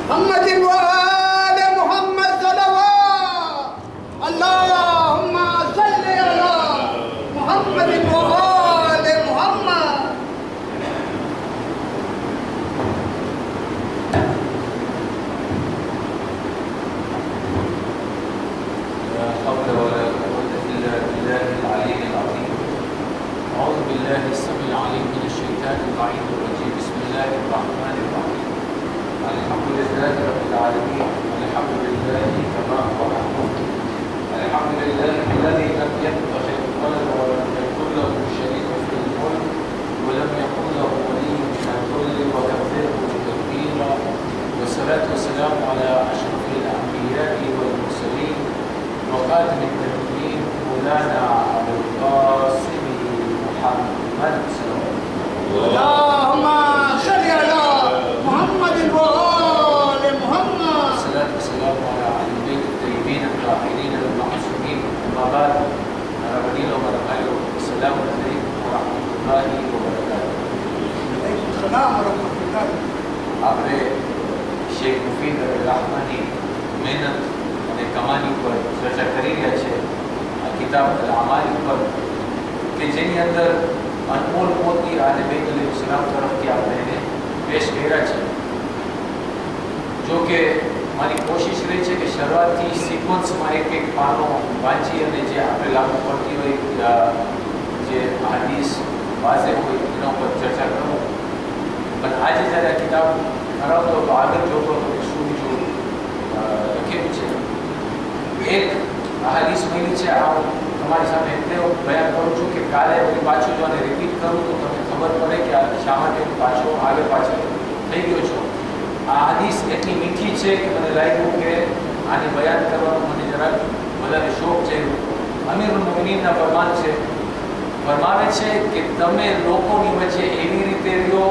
محمد وآل محمد صلوات اللهم صل على محمد وآل محمد. لا حول ولا قوة إلا بالله العلي العظيم. أعوذ بالله السميع العليم من الشيطان اللعين الرجيم. بسم الله الرحمن الرحيم. الحمد لله رب العالمين. الحمد لله كما هو محمود. الحمد لله الذي لم يتخذ ولدا ولم يكن له شريك في الملك ولم يكن له ولي من الذل وكبره تكبيرا. والصلاة والسلام على أشرف الأنبياء والمرسلين وخاتم النبيين مولانا أبو القاسم محمد صلى الله عليه وسلم. اللهم صل على محمد وآل محمد. والصلاة والسلام على أهل البيت الطيبين الطاهرين المعصومين. أما بعد ربنا وبركاته. السلام عليكم ورحمة الله وبركاته. عليكم السلام ورحمة الله. આપણે શેખ મુફીદ રહમાની મહેનત અને કમાની ઉપર ચર્ચા કરી રહ્યા છે આ કિતાબ અલ અમાલ ઉપર કે જેની અંદર અનમોલ મોતી આલે બેત અલૈહિસ્સલામ તરફથી આપણે એને પેશ કર્યા છે. જો કે મારી કોશિશ રહી છે કે શરૂઆતથી સિક્વન્સમાં એક પાનો વાંચી અને જે આપણે લાગુ પડતી હોય જે હાદીસ વાઝે હોય એના ઉપર ચર્ચા કરું. પણ આજે જ્યારે આ કિતાબ ધરાવતો હતો આગળ જોતો હતો કે શું બીજું લખેલું છે. એક હાદીસ મળી છે આ તમારી સામે એટલે બયાન કરું છું કે કાલે હું પાછું જો આને રિપીટ કરું તો તમને ખબર પડે કે આ શા માટે હું પાછો આગળ પાછળ થઈ ગયો છું. આ હાદીસ એટલી મીઠી છે કે મને લાગ્યું કે આને બયાન કરવાનો મને જરાક વધારે શોખ છે. અમીરુલ મુમિનીનના ફરમાન છે, ફરમાવે છે કે તમે લોકોની વચ્ચે એવી રીતે રહ્યો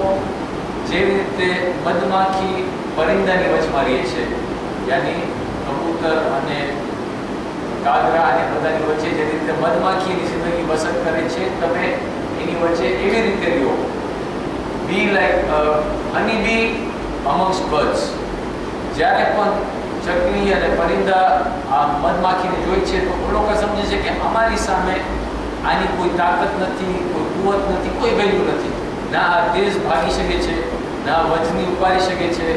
જેવી રીતે મધમાખી પરિંદાની વચમાં રહે છે. યાની કબૂતર અને કાગરા અને બધાની વચ્ચે જે રીતે મધમાખીની જિંદગી બસર કરે છે તમે એની વચ્ચે એવી રીતે રહ્યો. બી લાઈક હની બી અમંગ્સ બર્ડ્સ. જ્યારે પણ ચકલી અને પરિંદા આ મધમાખીને જોઈ છે તો લોકો સમજે છે કે અમારી સામે આની કોઈ તાકાત નથી, કોઈ કુવત નથી, કોઈ વેલ્યુ નથી. ના આ તેજ ભાગી શકે છે, ના વજની ઉપાડી શકે છે,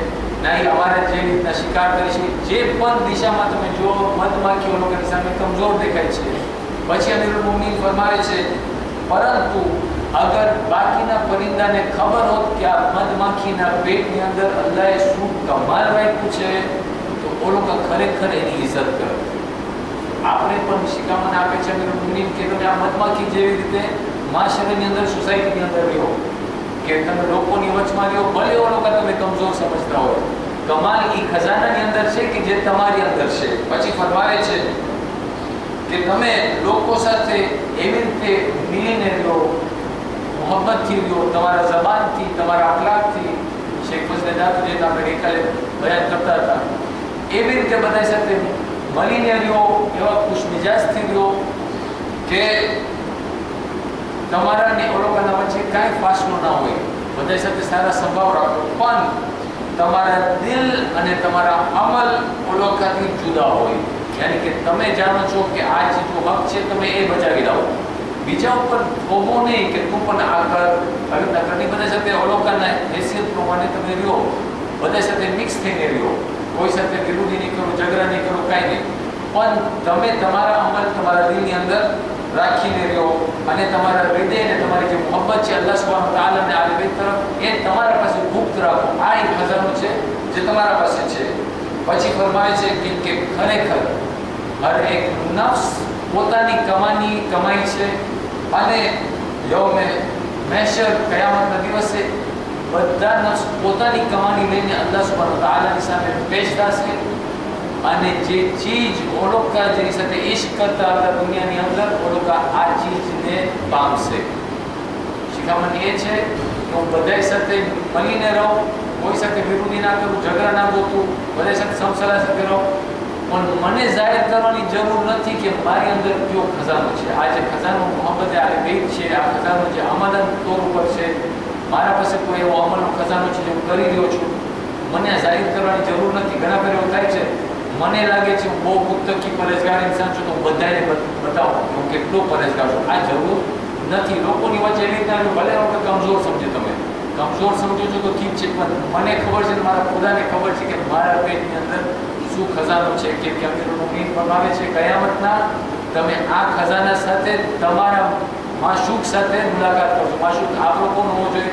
ના એ અમારા જે રીતના શિકાર કરી શકે. જે પણ દિશામાં તમે જો મધમાખીઓ લોકોની સામે કમજોર દેખાય છે. પછી અમીરુલ મુમિનીન ફરમાવે છે પરંતુ અગર બાકીના પરિંદાને ખબર હોત કે આ મધમાખીના પેટની અંદર અલ્લાહે શું કમાલ રાખ્યું છે તો એ લોકો ખરેખર એની ઇજ્જત કરે. આપણે પણ શિખામણ આપે છે અમીરુલ મુમિનીન કે તમે આ મધમાખી જેવી રીતે માશરની અંદર સોસાયટીની અંદર રહ્યો કે તમે લોકોની વચમાં રહ્યો. ભલે એ લોકો તમે કમજોર સમજતા હોય, કમાલ એ ખજાનાની અંદર છે કે જે તમારી અંદર છે. પછી ફરમાવે છે કે તમે લોકો સાથે એવી રીતે મિલીને રહ્યો, મોહબ્બતથી રહ્યો, તમારા જબાનથી, તમારા અખલાકથી. શેખ ફઝલ દાદ જે આપણે ગઈકાલે બયાન કરતા હતા એવી રીતે બધા સાથે મળીને રહ્યો, એવા ખુશમિજાજથી રહ્યો કે તમારા ને ઓલોકાના વચ્ચે કાંઈ ફાસલો ના હોય. બધા સાથે સારા સંભાવ રાખો, પણ તમારા દિલ અને તમારા અમલ ઓલોકાથી જુદા હોય. યાની કે તમે જાણો છો કે આ ચીજનો હક છે, તમે એ બચાવી લાવો. બીજા ઉપર થોભો નહીં કે તું પણ આ કર આવી નકરની. બધા સાથે ઓલોકાના હેસિયત પ્રમાણે તમે રહ્યો, બધા સાથે મિક્સ થઈને રહ્યો. કોઈ સાથે વિરોધી નહીં કરો, ઝઘડા નહીં કરો, કાંઈ નહીં. પણ તમે તમારા અમલ તમારા દિલની અંદર રાખીને રહ્યો અને તમારા હૃદય અને તમારી જે મોહબ્બત છે અલ્લાહ સુબ્હાનહુ વ તઆલા અને આલે બેત તરફ એ તમારા પાસે ગુપ્ત રાખો. આ એક ખજાનો છે જે તમારા પાસે છે. પછી ફરમાવે છે કે ખરેખર હર એક નફ્સ પોતાની કમાઈ છે અને યૌમે મહેશર કયામતના દિવસે બધા નફ્સ પોતાની કમાણી લઈને અલ્લાહ સુબ્હાનહુ વ તઆલાની સામે પેશ થશે. અને જે ચીજ ઓળખા જેની સાથે ઇશ્ક કરતા હતા દુનિયાની અંદર ઓળખા આ ચીજને પામશે. શિખામણ એ છે કે હું બધા સાથે મળીને રહું, કોઈ સાથે વિરોધી ના કરું, ઝઘડા ના ગોતું, બધા સાથે સમસલા સાથે રહું. પણ મને જાહેર કરવાની જરૂર નથી કે મારી અંદર કયો ખજાનો છે. આ જે ખજાનો મોહબ્બત આલે બેત છે, આ ખજાનો જે અમાનત તોર ઉપર છે, મારા પાસે કોઈ એવો અમલનો ખજાનો છે જે હું કરી રહ્યો છું. મને જાહેર કરવાની જરૂર નથી. ઘણા ફેર એવું થાય છે, મને લાગે છે હું બહુ મુત્તકી પરહેજગાર ઇન્સાન છું તો હું બધાને બતાવું કે હું કેટલો પરહેજગાર છું. આ જરૂર નથી. લોકોની વચ્ચે એવી રીતના ભલે આપણે કમજોર સમજો, તમે કમજોર સમજો છો તો ઠીક છે, પણ મને ખબર છે, મારા ખુદાને ખબર છે કે મારા પેટની અંદર શું ખજાનો છે. કે અમીરુલ મુમિનીન ફરમાવે છે કયામતના તમે આ ખજાના સાથે તમારા માશૂક સાથે મુલાકાત કરશો. માશૂક આપણો કોણ હોવો જોઈએ?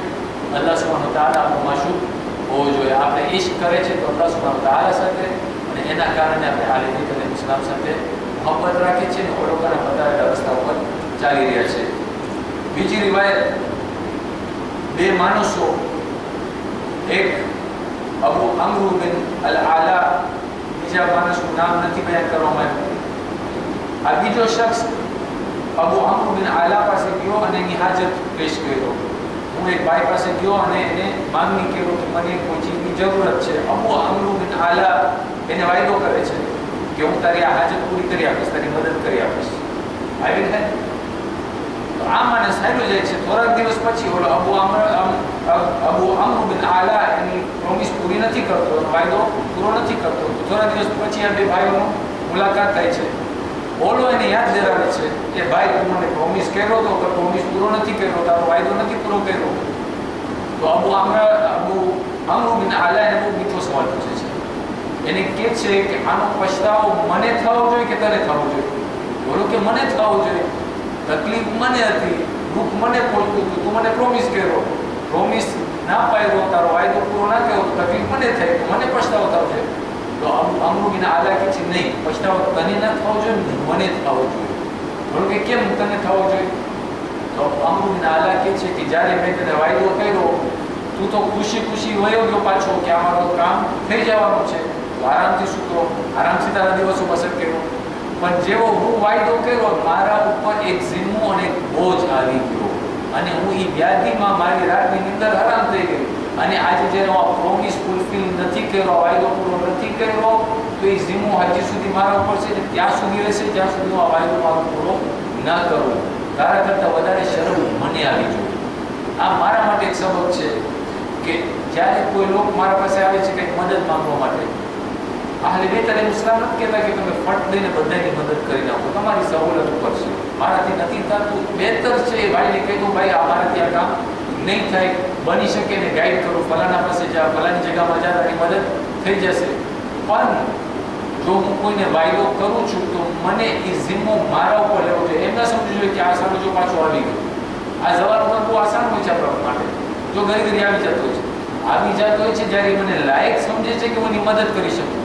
અલ્લાહ સુબ્હાનહુ વ તઆલા આપણો માશૂક હોવો જોઈએ. આપણે ઇશ્ક કરે છે તો અલ્લાહ સુબ્હાનહુ વ તઆલા સાથે, અને એના કારણે આપણે આલે બેત અને ઇસ્લામ સાથે મોહબ્બત રાખીએ છીએ અને ઓળખાના બતાવેલા રસ્તા ઉપર ચાલી રહ્યા છે. બીજી રિવાયત, બે માણસો, એક અબુ અમ્ર બિન અલ આલા, બીજા માણસનું નામ નથી બયાન કરવામાં આવ્યું. આ બીજો શખ્સ અબુ અમ્ર બિન આલા પાસે ગયો અને એની હાજત પેશ કર્યો. હું એક ભાઈ પાસે ગયો અને એને માંગણી કર્યો કે મને કોઈ ચીજની જરૂરત છે. અબુ અમ્ર બિન આલા એને વાયદો કરે છે કે હું તારી આ હાજત પૂરી કરી આપીશ, તારી મદદ કરી આપીશ. આવી રીતે તો આ માણસ સાયલો જાય છે. થોડાક દિવસ પછી ઓલો અબુ અમ્ર બિન આલા એની પ્રોમિસ પૂરી નથી કરતો, વાયદો પૂરો નથી કરતો. થોડા દિવસ પછી આ બે ભાઈઓનો મુલાકાત થાય છે. ઓલો એને યાદ દેરાવે છે કે ભાઈ તું મને પ્રોમિસ કર્યો તો, પણ પ્રોમિસ પૂરો નથી કર્યો, તારો વાયદો નથી પૂરો કર્યો. તો અબુ અમ્ર બિન આલા એને બહુ મીઠો સવાલ પૂછે છે. એને કહે છે કે આનો પછતાવો મને થવો જોઈએ કે તને થવો જોઈએ? બોલો કે મને થવો જોઈએ. તકલીફ મને હતી, દુઃખ મને પહોંચતું હતું, તું મને પ્રોમિસ કર્યો, પ્રોમિસ ના પાડ્યો, તારો વાયદો પૂરો ના કર્યો, તકલીફ મને થઈ, તો મને પછતાવો થવો જોઈએ. તો અમ્ર બિન આલા કહે છે નહીં, પછતાવો તને ના થવો જોઈએ, મને થવો જોઈએ. બોલો કે કેમ તને થવો જોઈએ? તો અમ્ર બિન આલા કહે છે કે જ્યારે મેં તને વાયદો કર્યો તું તો ખુશી ખુશી વયો ગયો પાછો કે આ મારું કામ થઈ જવાનું છે, આરામથી સૂતો, આરામથી તારા દિવસો પસાર કર્યો. પણ જેવો હું વાયદો કર્યો મારા ઉપર એક ઝિમ્મો અને એક બોજ આવી ગયો અને હું એ વ્યાધિમાં મારી રાતની નીંદર હરામ થઈ ગઈ. અને આજે જ્યારે હું આ પ્રોમિસ ફૂલફિલ નથી કર્યો, વાયદો પૂરો નથી કર્યો, તો એ ઝિમ્મો હજી સુધી મારા ઉપર છે ને ત્યાં સુધી રહેશે જ્યાં સુધી હું આ વાયદો મારો પૂરો ના કરું. તારા કરતાં વધારે શરમ મને આવી જોઈએ. આ મારા માટે એક સબક છે કે જ્યારે કોઈ લોક મારા પાસે આવે છે કંઈક મદદ માંગવા માટે, આહલે બેત અને ઇસ્લામ નથી કહેતા કે તમે ફટ દઈને બધાની મદદ કરી નાખો, તમારી સહુલત ઉપર છે, મારાથી નથી થતું, બહેતર છે એ ભાઈને કહી દઉં ભાઈ અમારાથી આ કામ નહીં થાય, બની શકે ને ગાઈડ કરું, ફલાણા પાસે જા, ફલાણી જગ્યામાં જા, તારી મદદ થઈ જશે. પણ જો હું કોઈને વાયદો કરું છું તો મને એ ઝિમ્મો મારા ઉપર લેવો જોઈએ. એમ ના સમજવું જોઈએ કે આ સારું જો પાછું આવી ગયું. આ જવાનું બહુ આસાન હોય છે આપણા માટે. જો ઘડી ઘડી આવી જતો હોય છે, આવી જતો હોય છે જ્યારે મને લાયક સમજે છે કે હું એની મદદ કરી શકું.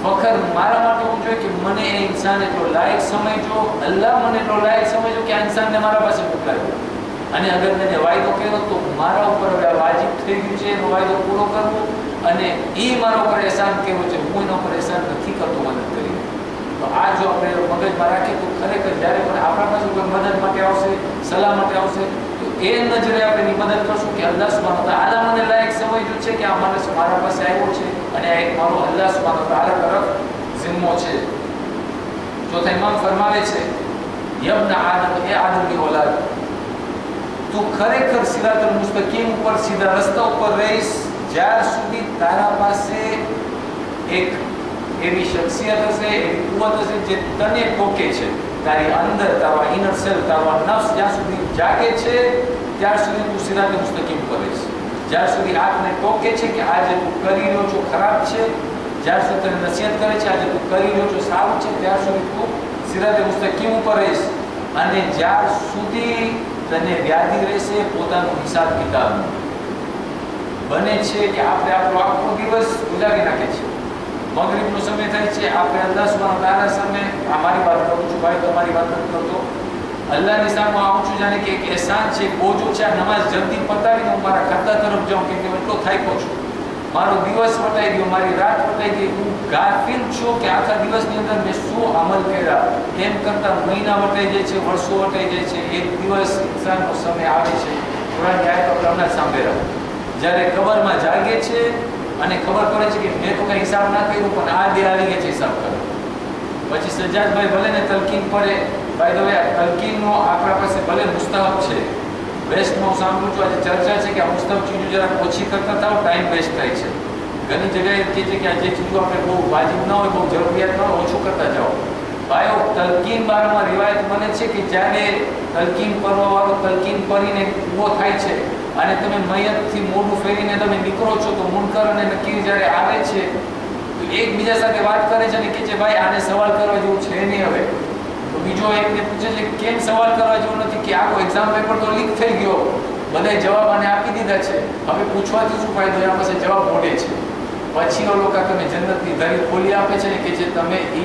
ફખર મારા માટે હોવું જોઈએ કે મને એ ઇન્સાન એટલો લાયક સમજો, અલ્લાહ મને એટલો લાયક સમજો કે આ ઇન્સાનને મારા પાસે મોકલાવ્યો. અને અગર મેં વાયદો કર્યો તો મારા ઉપર હવે વાજિબ થઈ ગયું છે એનો વાયદો પૂરો કરવો, અને એ મારા ઉપર એહસાન કેવો છે, હું એના ઉપર એહસાન નથી કરતો મદદ કરીને. તો આ જો આપણે મગજમાં રાખીએ તો ખરેખર જ્યારે પણ આપણા પાસે કોઈ મદદ માટે આવશે, સલાહ માટે આવશે, તો એ નજરે આપણે એની મદદ કરશું કે અલ્લાહ સુબ્હાનહુ વ તઆલા મને લાયક સમજ્યું છે કે આ માણસ મારા પાસે આવ્યો છે અને આ એક મારો અલ્લાહ સુબ્હાનહુ વ તઆલા તરફ ઝિમ્મો છે. ચોથા ઇમામ ફરમાવે છે યબ્ન આદમ, એ આદમની ઓલાદ, તું ખરેખર સિરાતુલ મુસ્તકીમ ઉપર, સીધા રસ્તા ઉપર રહીશ જ્યાર સુધી તારા પાસે એક એવી શખ્સિયત હશે, એવી કુવત હશે જે તને ટોકે છે, તારી અંદર, તારો ઇનર સેલ્ફ, તારો નફ્સ જ્યાં સુધી જાગે છે ત્યાર સુધી તું સિરાતુલ મુસ્તકીમ પર રહીશ. જ્યાર સુધી આંખને ટોકે છે કે આજે તું કરી રહ્યો છો ખરાબ છે, જ્યાર સુધી તને નસીહત કરે છે આજે તું કરી રહ્યો છો સારું છે, ત્યાર સુધી તું સિરાતુલ મુસ્તકીમ ઉપર રહીશ. અને જ્યાર સુધી તને વ્યાધિ રહેશે પોતાનું હિસાબ કિતાબ બને છે કે આપણે આપણો આખો દિવસ ગુજારી નાખે છે, મગરિબનો સમય થાય છે, આપણે અલ્લાહ સુબ્હાનહુ વ તઆલા સામે, આ મારી વાત કરું છું ભાઈ, તમારી વાત નથી કરતો, અલ્લાહની સામે આવું છું જાણે કે એક એહસાન છે, બોજો છે, આ નમાઝ જલ્દી પતાવીને હું મારા ખાતા તરફ જાઉં કેમ કે હું એટલો થાક્યો છું, મારો દિવસ વટાઈ ગયો, મારી રાત વટાઈ ગઈ, હું ગાફિલ છું કે આખા દિવસની અંદર મેં શું અમલ કર્યા. એમ કરતાં મહિના વટાઈ જાય છે, વર્ષો વટાઈ જાય છે, એક દિવસ ઇન્સાનનો સમય આવે છે. કુરાનની આયત આપણે હમણાં સાંભળ્યા, જ્યારે કબરમાં જાગે છે અને ખબર પડે છે કે મેં તો કંઈ હિસાબ ના કર્યું પણ આ દે આવી ગયા છે હિસાબ કરો. પછી સજ્જાદભાઈ ભલે ને તલકીન પડે, ભાઈ તો તલકીનનો આપણા પાસે ભલે મુસ્તહબ છે, વેસ્ટમાં હું સાંભળું છું આજે ચર્ચા છે કે આ મુસ્તહબ ચીજો જરાક ઓછી કરતા થાવ, ટાઈમ વેસ્ટ થાય છે. ઘણી જગ્યાએ કહે છે કે આ જે ચીજો આપણે બહુ વાજિબ ન હોય, બહુ જરૂરિયાત ન હોય, ઓછું કરતા જાઓ. ભાઈઓ, તલકીન બારમાં રિવાયત બને છે કે જ્યારે તલકીન કરવાવાળો તલકીન કરીને ઊભો થાય છે અને તમે મયતથી મોઢું ફેરીને તમે નીકળો છો, તો મુનકર અને નકીર જ્યારે આવે છે તો એકબીજા સાથે વાત કરે છે અને કહે છે ભાઈ આને સવાલ કરવા જેવું છે નહીં. હવે તો બીજો એકને પૂછે છે કેમ સવાલ કરવા જેવું નથી? કે આખો એક્ઝામ પેપર તો લીક થઈ ગયો, બધાય જવાબ આને આપી દીધા છે, હવે પૂછવાથી શું ફાયદો? એના પાસે જવાબ મોઢે છે. પછી એ લોકો તમે જન્નતની દરી ખોલી આપે છે ને કે જે તમે એ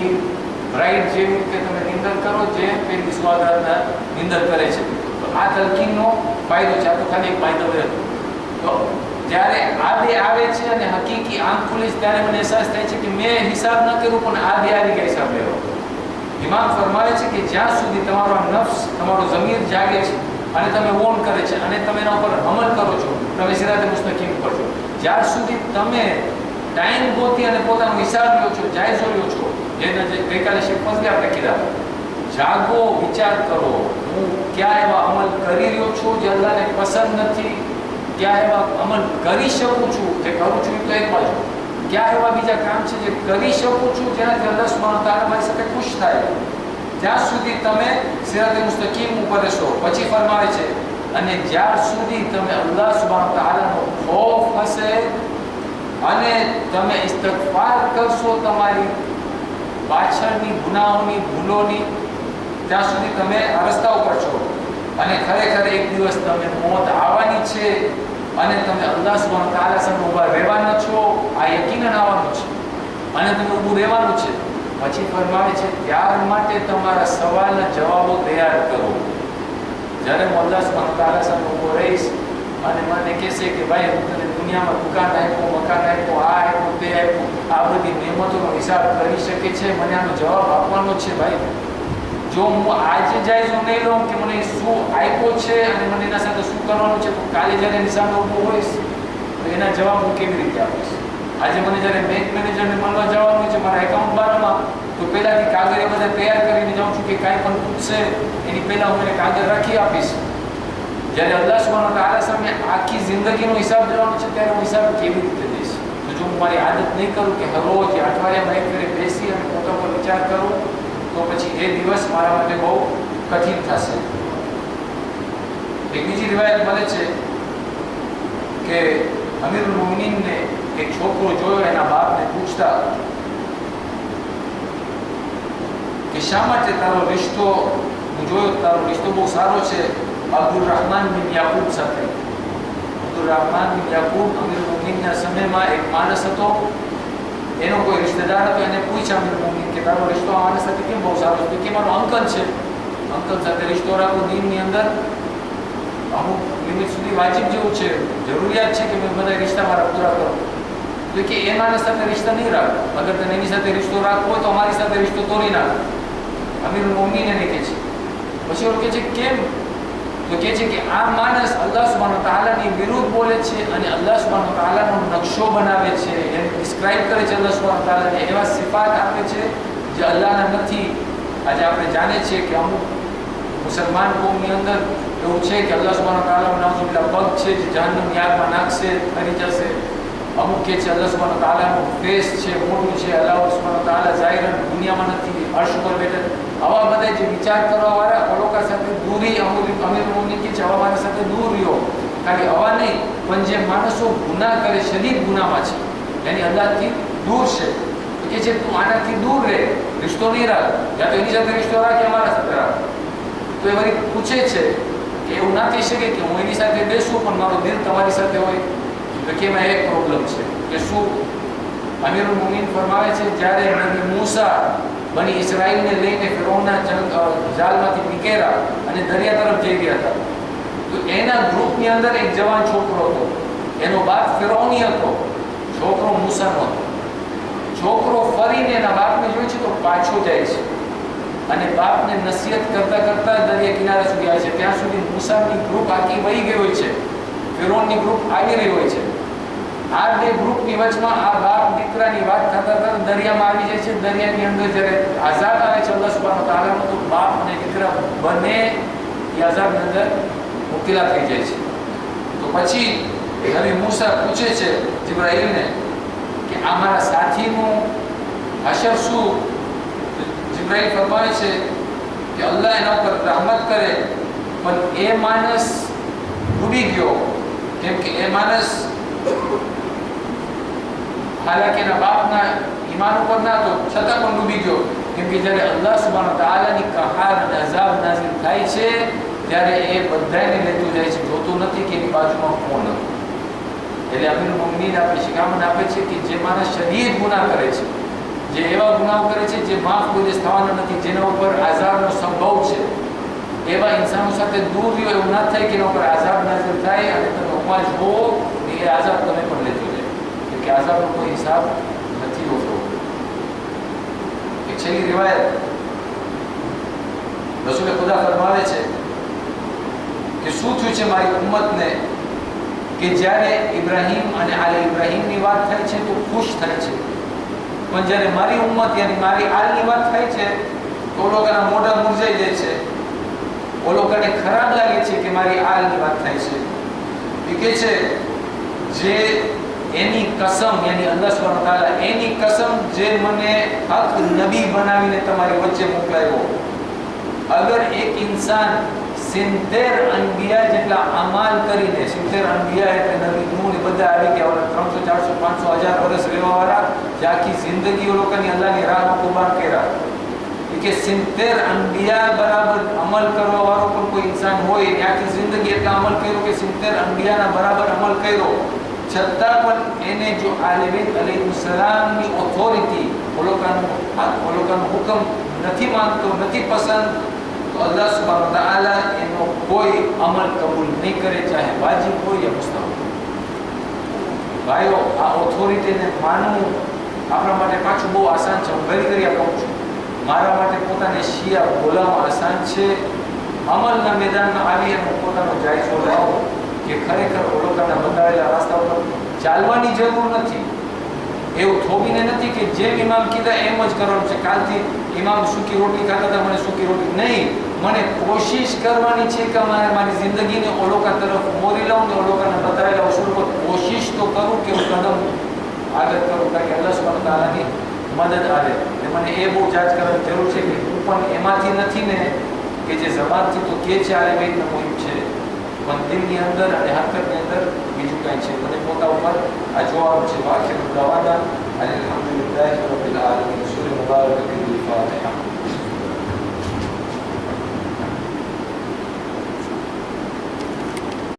બ્રાઇડ જેવી રીતે તમે નિંદર કરો જે પેલી સ્વાગતના નિંદર કરે છે. તો આ તલકીનનો ફાયદો છે. આ તો ખાલી એક ફાયદો હતો. તો જ્યારે આ બે આવે છે અને હકીકી આંખ ખુલે છે ત્યારે મને અહેસાસ થાય છે કે મેં હિસાબ ન કર્યું પણ આ બે આવી ગયા હિસાબ લેવો. ઇમામ ફરમાવે છે કે જ્યાં સુધી તમારો નફ્સ, તમારો ઝમીર જાગે છે અને તમે ઓન કરે છે અને તમે એના ઉપર અમલ કરો છો, તમે સિરાતે મુસ્તકીમ પર છો, જ્યાર સુધી તમે ટાઈમ ગોતી અને પોતાનો હિસાબ લ્યો છો, જાયઝો લ્યો છો, જેના જે ગઈકાલે શેખ ફઝલે આપણે કીધા, જાગો, વિચાર કરો, હું ક્યાં એવા અમલ કરી રહ્યો છું જે અલ્લાહને પસંદ નથી, ક્યાં એવા અમલ કરી શકું છું, જે કરું છું એ તો એક બાજુ, ક્યાં એવા બીજા કામ છે જે કરી શકું છું જેનાથી અલ્લાહ સુબ્હાનહુ વ તઆલા મારી સાથે ખુશ થાય, જ્યાં સુધી તમે સિરાતે મુસ્તકીમ ઉપર રહેશો. પછી ફરમાવે છે અને જ્યાર સુધી તમે અલ્લાહ સુબ્હાનહુ વ તઆલાનો ખૌફ હશે અને તમે ઇસ્તિગફાર કરશો તમારી પાછળની ગુનાહોની, ભૂલોની, ત્યાં સુધી તમે આ રસ્તા ઉપર છો અને ખરેખર એક દિવસ તમે મોત આવવાની છે અને તમે અલ્લાહ સુબ્હાનહુ વ તઆલા સામે ઊભા રહેવાના છો. આ યકીનન આવવાનું છે અને તમે ઊભું રહેવાનું છે. પછી ફરમાવે છે ત્યાર માટે તમારા સવાલના જવાબો તૈયાર કરો. જ્યારે હું અલ્લાહ સુબ્હાનહુ વ તઆલા સામે ઊભો રહીશ અને મને કહેશે કે ભાઈ હું તને દુનિયામાં દુકાન આપ્યો, મકાન આપ્યો, આ આપ્યું, તે આપ્યું, આ બધી નિયમતોનો હિસાબ કરી શકે છે, મને આનો જવાબ આપવાનો છે. ભાઈ, જો હું આજે જાયઝો નહીં લઉં કે મને શું આપ્યો છે અને મને એના સાથે શું કરવાનું છે, તો કાલે જ્યારે એની સામે ઊભો હોઈશ તો એના જવાબ હું કેવી રીતે આપીશ? આજે મને જ્યારે બેંક મેનેજરને મળવા જવાનું છે મારા એકાઉન્ટ બારમાં, તો પહેલાંથી કાગળ એ બધા તૈયાર કરીને જાઉં છું કે કાંઈ પણ પૂછશે એની પહેલાં હું એને કાગળ રાખી આપીશ. જ્યારે અલ્લાહ સુબ્હાનહુ વ તઆલા સામે આખી જિંદગીનો હિસાબ લેવાનો છે ત્યારે હું હિસાબ કેવી રીતે દઈશ? તો જો હું મારી આદત નહીં કરું કે હરરોજ અઠવાડિયામાં એક ફેરે બેસી અને પોતા પર વિચાર કરું, તો પછી એ દિવસ મારા માટે બહુ કઠિન થશે. એક બીજી રિવાયત મળે છે કે અમીરુલ મુમિનીનને એક છોકરો જોયો, એના બાપને પૂછતા કે શા માટે તારો રિશ્તો, હું જોયો તારો રિશ્તો બહુ સારો છે અબ્દુલ રહમાન બિન યાકૂબ સાથે. અબ્દુલ રહમાન બિન યાકૂબ અમીરુલ મુમિનીનના સમયમાં એક માણસ હતો, એનો કોઈ રિશ્તેદાર હતો, એને પૂછ્યા અમીરુલ મુમિનીન કે તારો રિશ્તો આ માણસ સાથે કેમ બહુ સારો છે? કે મારો અંકલ છે, અંકલ સાથે રિશ્તો રાખવો દીનની અંદર અમુક લિમિટ સુધી વાજિબ જેવું છે, જરૂરિયાત છે કે મેં બધા રિશ્તા મારા પૂરા કરું. તો કે એ માણસ સાથે રિશ્તા નહીં રાખ, અગર તને એની સાથે રિશ્તો રાખવો હોય તો અમારી સાથે રિશ્તો તોડી નાખ. અમીરુલ મુમિનીન એને કહે છે. પછી એવું કહે છે કેમ? તો કહે છે કે આ માણસ અલ્લાહ સુબ્હાનહુ વ તઆલાની વિરુદ્ધ બોલે છે અને અલ્લાહ સુબ્હાનહુ વ તઆલાનો નકશો બનાવે છે, એને ડિસ્ક્રાઇબ કરે છે, અલ્લાહ સુબ્હાનહુ વ તઆલાને એવા સિફાત આપે છે જે અલ્લાહના નથી. આજે આપણે જાણીએ છીએ કે અમુક મુસલમાન કોમની અંદર એવું છે કે અલ્લાહ સુબ્હાનહુ વ તઆલાનો નાઉઝુબિલ્લાહ પગ છે જે જહન્નમની આગમાં નાખશે, કરી જશે. અમુક કે છે અલ્લાહ સુબ્હાનહુ વ તઆલાનો ફેસ છે, મોઢું છે, અલ્લાહ સુબ્હાનહુ વ તઆલા ઝાહિરન દુનિયામાં નથી, અર્શ ઉપર બેઠા. આવા બધા જે વિચાર કરવાવાળા લોકો સાથે દૂરી અમીરુલ મુમિનીન કે છે આવા માણસ સાથે દૂર રહ્યો. ખાલી આવા નહીં પણ જે માણસો ગુનાહ કરે, શદીદ ગુનામાં છે, એની અલ્લાહથી દૂર છે, તો કે છે તું આનાથી દૂર રહે, રિશ્તો નહીં રાખ, યા તો એની સાથે રિશ્તો રાખ, અમારા સાથે રાખ. તો એ વળી પૂછે છે કે એવું ના થઈ શકે કે હું એની સાથે બેસું પણ મારો દિલ તમારી સાથે હોય? તો કે એમાં એક પ્રોબ્લેમ છે કે શું? અમીરુલ મુમિનીન ફરમાવે છે જ્યારે નબી મૂસા બની ઇસરાઈલને લઈને ફિરૌનના જાલમાંથી નીકળ્યા અને દરિયા તરફ જઈ રહ્યા હતા, તો એના ગ્રુપની અંદર એક જવાન છોકરો હતો, એનો બાપ ફિરૌની હતો, છોકરો મૂસાનો હતો. છોકરો ફરીને એના બાપને જોઈ છે તો પાછો જાય છે અને બાપને નસીહત કરતા કરતા દરિયા કિનારા સુધી આવે છે. ત્યાં સુધી મૂસાની ગ્રુપ આખી વહી ગઈ હોય છે, ફિરૌનની ગ્રુપ આવી રહી હોય છે. આ બે ગ્રુપની વચમાં આ બાપ દીકરાની વાત થતા થતા દરિયામાં આવી જાય છે. દરિયાની અંદર જ્યારે આઝાદ આવે છે અલ્લાહ સુબ્હાનહુ વ તઆલાનો, તો બાપ અને દીકરા બંને એ આઝાદની અંદર મુબતલા થઈ જાય છે. તો પછી નબી મૂસા પૂછે છે જિબ્રાઈલને કે આ મારા સાથીનું હશર શું? જિબ્રાઈલ ફરમાવે છે કે અલ્લાહ એના ઉપર રહમત કરે, પણ એ માણસ ડૂબી ગયો, કેમ કે એ માણસ હાલાકી એના બાપના ઈમાન ઉપર ના હતો છતાં પણ ડૂબી ગયો, કેમ કે જ્યારે અલ્લાહ સુબ્હાનહુ તઆલાની કહાર અને અઝાબ નાઝિલ થાય છે ત્યારે એ બધાને લેતું જાય છે, જોતું નથી કે એની બાજુમાં કોણ હતું. એટલે અમીરુલ મુમિનીન આપણે શિખામણ આપે છે કે જે માણસ શદીદ ગુનાહ કરે છે, જે એવા ગુનાહ કરે છે જે માફ કોઈ દિવસ થવાના નથી, જેના ઉપર આઝાબનો સંભવ છે, એવા ઇન્સાનો સાથે દૂર રહ્યો. એવું ના થાય કે એના ઉપર આઝાબ નાઝિલ થાય અને તમે ઉમાજ હો એ આઝાબ તમે પણ લેતો જાય, કેમ કે આઝાબનો કોઈ હિસાબ નથી હોતો. એક છેલ્લી રિવાયત રસૂલે ખુદા ફરમાવે છે કે શું થયું છે મારી ઉમ્મતને કે જ્યારે ઇબ્રાહીમ અને આલે ઇબ્રાહીમની વાત થાય છે તો ખુશ થાય છે, પણ જ્યારે મારી ઉમ્મત યાની મારી આલની વાત થાય છે તો લોકોના મોઢા મુરઝાઈ જાય છે, ઓ લોકોને ખરાબ લાગે છે કે મારી આલની વાત થાય છે. એ કહે છે જે એની કસમ યાની અલ્લાહ સુબ્હાનહુ તઆલા એની કસમ જે મને હક નબી બનાવીને તમારી વચ્ચે મોકલાયો, અગર એક ઇન્સાન 70 અંબિયા જેટલા અમાલ કરીને, 70 અંબિયા એટલે નબી નૂહ ને બધા આવી ગયા, 300 400 500 1000 વર્ષ રહેવાવાળા જે આખી જિંદગી એ લોકોની અલ્લાહની રાહમાં કુરબાન કર્યા, કે 70 અંબિયા બરાબર અમલ કરવા વાળો પણ કોઈ ઇન્સાન હોય ને આખી જિંદગી એટલા અમલ કર્યો કે 70 અંબિયાના બરાબર અમલ કર્યો, છતાં પણ એને જો આલે બેત અલૈહિસ્સલામની ઓથોરિટી ઓલોકાનો હુકમ નથી માનતો, નથી પસંદ, તો અલ્લાહ સુબ્હાનહુ તઆલા એનો કોઈ અમલ કબૂલ નહીં કરે, ચાહે વાજિબ હોય યા મુસ્તાહબ. ભાઈઓ, આ ઓથોરિટીને માનવું આપણા માટે પાછું બહુ આસાન છે. હું ઘડી કહું છું, મારા માટે પોતાને શિયા બોલાવવા આસાન છે. અમલના મેદાનમાં આવી અને પોતાનો જાયજો લાવો કે ખરેખર ઓલોકાના બતાવેલા રસ્તા ઉપર ચાલવાની જરૂર નથી. એવું થોભીને નથી કે જેમ ઇમામ કીધા એમ જ કરવાનું છે. કાલથી ઇમામ સૂકી રોટલી ખાતા હતા, મને સૂકી રોટલી નહીં. મને કોશિશ કરવાની છે કે મારી જિંદગીને ઓલોકા તરફ મોરી લઉં ને ઓલોકાના બતાવેલા અસૂલ પર કોશિશ તો કરું કે હું કદમ આગળ કરું, કારણ કે અલ્લાહ સુબ્હાનહુ તઆલાની મદદ આવે. અને મને એ બહુ જાચ કરવાની જરૂર છે કે હું પણ એમાંથી નથી ને કે જે જબાનથી તો કે છે આલે બેતનો મુહિમ છે, પણ દિલની અંદર અને હકીકતની અંદર બીજું કાંઈ છે. મને પોતા ઉપર આ જોવાનું છે. વાખિર દવાના અલ્હમ્દુલિલ્લાહી રબ્બિલ આલમીન. સૂરહ મુબારક બિલ ફાતિહા.